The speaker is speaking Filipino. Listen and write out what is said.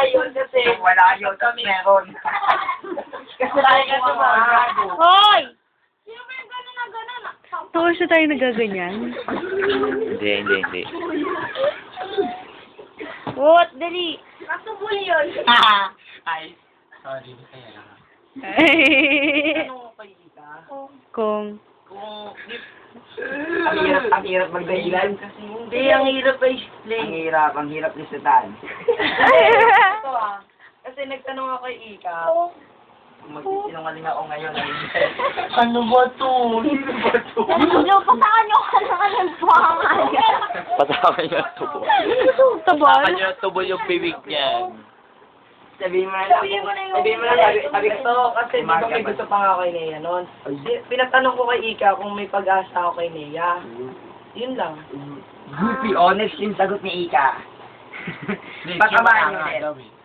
yun kasi... Kung wala yun, tapos meron. Kasi tayo ka tumago. Hoy! Sino ba yung gano'n na gano'n? Tapos na tayo nagaganyan. Hindi. What? Dali. Kasubol yun. Ay, sorry. Kaya lang. Ano kay Ika? Kung... Kung... Ang hirap magdahilan. Kasi hindi, ang hirap ay explain. Ang hirap lisatan. Ito kasi nagtanong ako kay Ika. Magsisinungaling ako ngayon. Ano ba to? Sino ba to? Lupasakan nyo ka naman ng buwangan. Patakan niyo ang tubo. Tabal? Patakan niyo ang tubo yung bibig niyan. Sabihin mo na sabi Ito, kasi di ba may gusto pa nga ako kay Nea noon. Pinatanong ko kay Ika kung may pag-asa ako kay Nea. Yun lang. Be honest yung sagot ni Ika. Patamaan niyo ulit.